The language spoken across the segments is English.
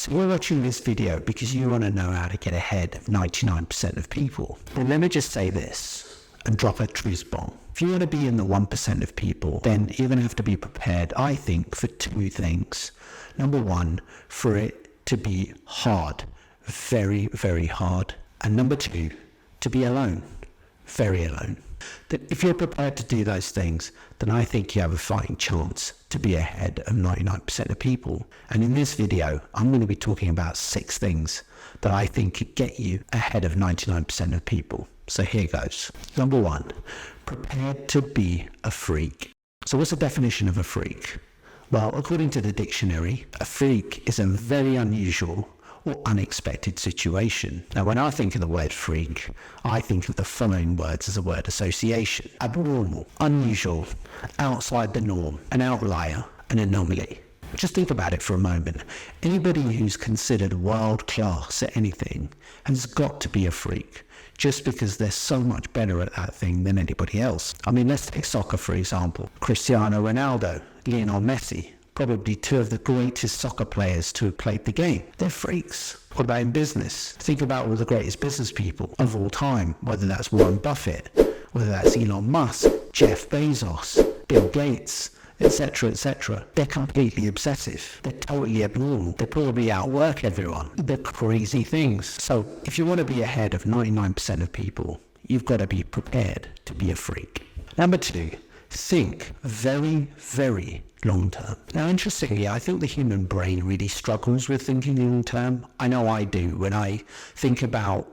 So you're watching this video because you want to know how to get ahead of 99% of people. Then let me just say this and drop a truth bomb. If you want to be in the 1% of people, then you're going to have to be prepared, I think, for two things. Number one, for it to be hard, very, very hard. And number two, to be alone, very alone. That if you're prepared to do those things, then I think you have a fighting chance to be ahead of 99% of people. And in this video, I'm going to be talking about 6 things that I think could get you ahead of 99% of people. So here goes. Number 1, prepared to be a freak. So what's the definition of a freak? Well, according to the dictionary, a freak is a very unusual or unexpected situation. Now, when I think of the word freak, I think of the following words as a word association: abnormal, unusual, outside the norm, an outlier, an anomaly. Just think about it for a moment. Anybody who's considered world class at anything has got to be a freak, just because they're so much better at that thing than anybody else. I mean, let's take soccer, for example. Cristiano Ronaldo, Lionel Messi, probably 2 of the greatest soccer players to have played the game. They're freaks. What about in business? Think about all the greatest business people of all time, whether that's Warren Buffett, whether that's Elon Musk, Jeff Bezos, Bill Gates, etc., etc. They're completely obsessive. They're totally abnormal. They probably outwork everyone. They're crazy things. So if you want to be ahead of 99% of people, you've got to be prepared to be a freak. Number 2, think very, very long term. Now, interestingly, I think the human brain really struggles with thinking long term. I know I do when I think about,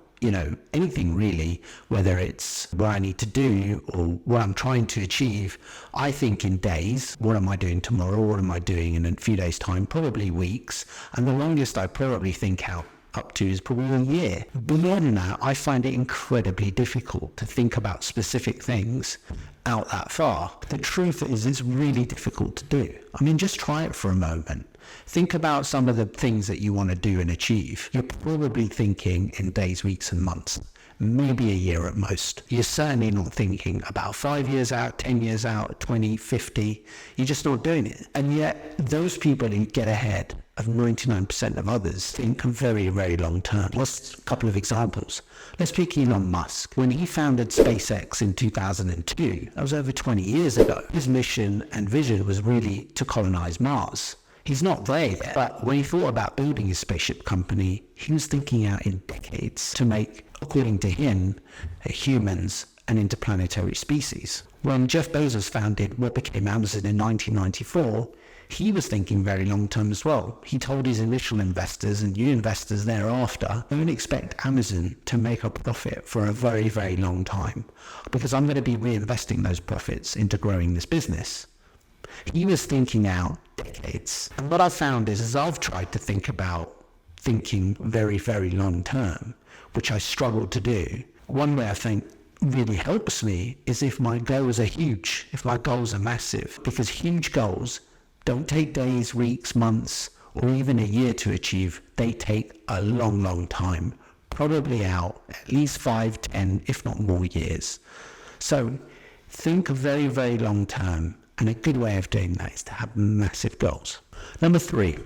anything really, whether it's what I need to do or what I'm trying to achieve. I think in days. What am I doing tomorrow? What am I doing in a few days' time? Probably weeks. And the longest I probably think out up to is probably a year. Beyond that, I find it incredibly difficult to think about specific things out that far. The truth is, it's really difficult to do. I mean, just try it for a moment. Think about some of the things that you want to do and achieve. You're probably thinking in days, weeks, and months, maybe a year at most. You're certainly not thinking about 5 years out, 10 years out, 20, 50. You're just not doing it. And yet, those people who get ahead of 99% of others think very, very long term. Let's a couple of examples. Let's pick Elon Musk. When he founded SpaceX in 2002, that was over 20 years ago. His mission and vision was really to colonize Mars. He's not there yet, but when he thought about building his spaceship company, he was thinking out in decades to make, according to him, humans an interplanetary species. When Jeff Bezos founded what became Amazon in 1994, he was thinking very long term as well. He told his initial investors and new investors thereafter, don't expect Amazon to make a profit for a very, very long time, because I'm going to be reinvesting those profits into growing this business. He was thinking out decades. And what I found is, as I've tried to think about thinking very, very long term, which I struggle to do, one way I think really helps me is if my goals are huge, if my goals are massive, because huge goals don't take days, weeks, months, or even a year to achieve. They take a long, long time, probably out at least 5, 10, if not more years. So think very, very long term. And a good way of doing that is to have massive goals. Number 3,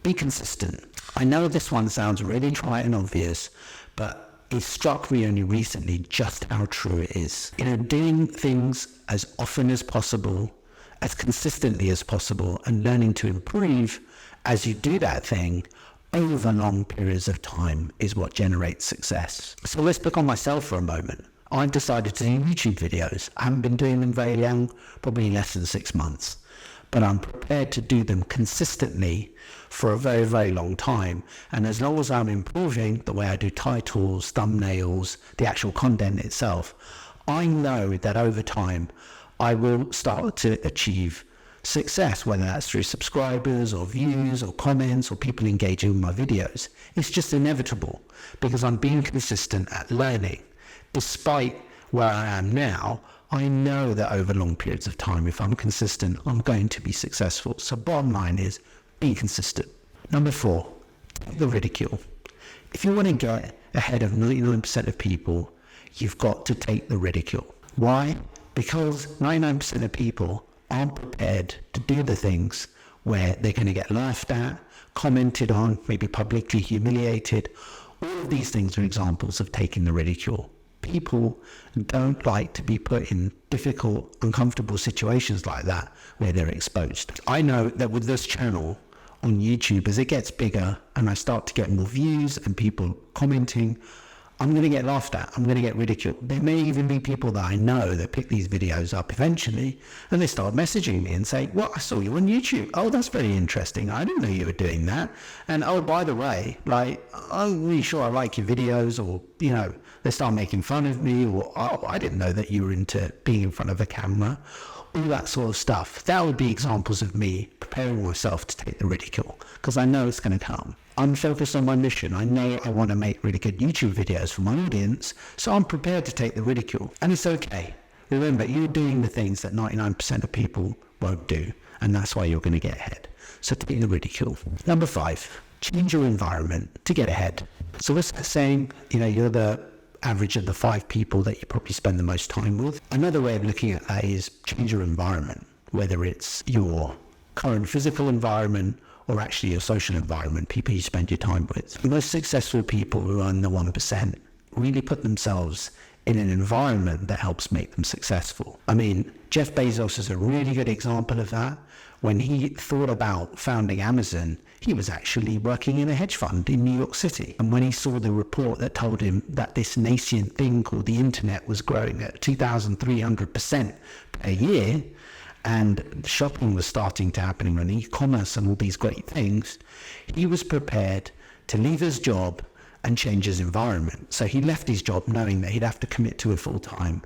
be consistent. I know this one sounds really trite and obvious, but it struck me only recently just how true it is. Doing things as often as possible, as consistently as possible, and learning to improve as you do that thing over long periods of time is what generates success. So let's pick on myself for a moment. I've decided to do YouTube videos. I haven't been doing them very long, probably less than 6 months, but I'm prepared to do them consistently for a very, very long time. And as long as I'm improving the way I do titles, thumbnails, the actual content itself, I know that over time I will start to achieve success, whether that's through subscribers or views or comments or people engaging with my videos. It's just inevitable because I'm being consistent at learning. Despite where I am now, I know that over long periods of time, if I'm consistent, I'm going to be successful. So bottom line is, be consistent. Number 4, take the ridicule. If you want to get ahead of 99% of people, you've got to take the ridicule. Why? Because 99% of people aren't prepared to do the things where they're going to get laughed at, commented on, maybe publicly humiliated. All of these things are examples of taking the ridicule. People don't like to be put in difficult, uncomfortable situations like that where they're exposed. I know that with this channel on YouTube, as it gets bigger and I start to get more views and people commenting, I'm going to get laughed at. I'm going to get ridiculed. There may even be people that I know that pick these videos up eventually and they start messaging me and say, well, I saw you on YouTube. Oh, that's very interesting. I didn't know you were doing that. And oh, by the way, like, I'm really sure I like your videos, or, you know, they start making fun of me, or, oh, I didn't know that you were into being in front of a camera. All that sort of stuff. That would be examples of me preparing myself to take the ridicule, because I know it's going to come. I'm focused on my mission. I know I want to make really good YouTube videos for my audience, so I'm prepared to take the ridicule. And it's okay. Remember, you're doing the things that 99% of people won't do, and that's why you're going to get ahead. So take the ridicule. Number 5, change your environment to get ahead. So what's that saying? You know, you're the average of the 5 people that you probably spend the most time with. Another way of looking at that is change your environment, whether it's your current physical environment or actually your social environment, people you spend your time with. The most successful people who are in the 1% really put themselves in an environment that helps make them successful. I mean, Jeff Bezos is a really good example of that. When he thought about founding Amazon, he was actually working in a hedge fund in New York City. And when he saw the report that told him that this nascent thing called the internet was growing at 2,300% per year, and shopping was starting to happen and e-commerce and all these great things, he was prepared to leave his job and change his environment. So he left his job knowing that he'd have to commit to it full time,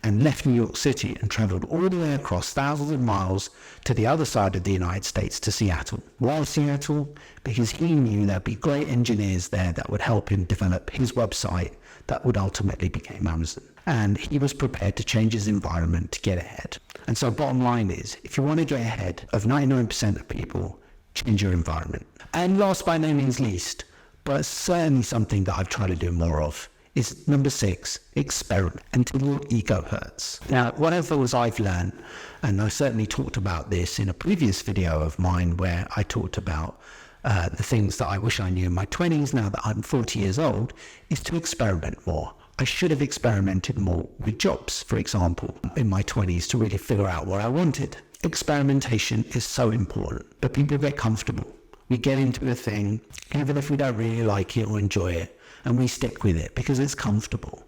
and left New York City and traveled all the way across thousands of miles to the other side of the United States, to Seattle. Why Seattle? Because he knew there'd be great engineers there that would help him develop his website that would ultimately become Amazon. And he was prepared to change his environment to get ahead. And so bottom line is, if you want to get ahead of 99% of people, change your environment. And last but no means least, but certainly something that I've tried to do more of, is number 6, experiment until your ego hurts. Now, whatever was I've learned, and I certainly talked about this in a previous video of mine where I talked about the things that I wish I knew in my 20s now that I'm 40 years old, is to experiment more. I should have experimented more with jobs, for example, in my 20s to really figure out what I wanted. Experimentation is so important, but people get comfortable. We get into a thing, even if we don't really like it or enjoy it, and we stick with it because it's comfortable.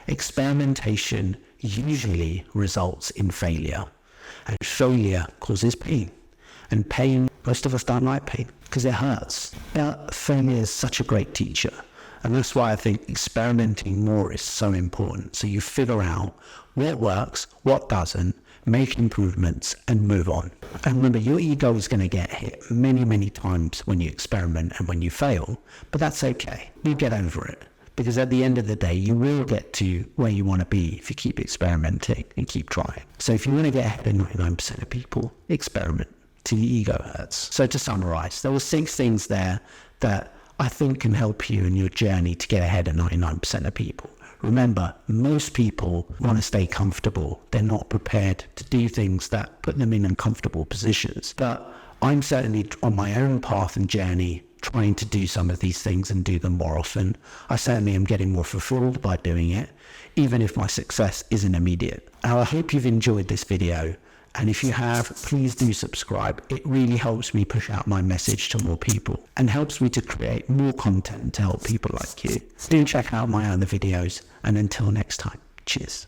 Experimentation usually results in failure, and failure causes pain. And pain, most of us don't like pain because it hurts. Now, failure is such a great teacher. And that's why I think experimenting more is so important. So you figure out what works, what doesn't, make improvements, and move on. And remember, your ego is going to get hit many, many times when you experiment and when you fail, but that's okay. You get over it. Because at the end of the day, you will get to where you want to be if you keep experimenting and keep trying. So if you want to get ahead of 99% of people, experiment till the ego hurts. So to summarize, there were 6 things there that I think can help you in your journey to get ahead of 99% of people. Remember, most people want to stay comfortable. They're not prepared to do things that put them in uncomfortable positions. But I'm certainly on my own path and journey trying to do some of these things and do them more often. I certainly am getting more fulfilled by doing it, even if my success isn't immediate. Now, I hope you've enjoyed this video. And if you have, please do subscribe. It really helps me push out my message to more people and helps me to create more content to help people like you. Do check out my other videos, and until next time, cheers.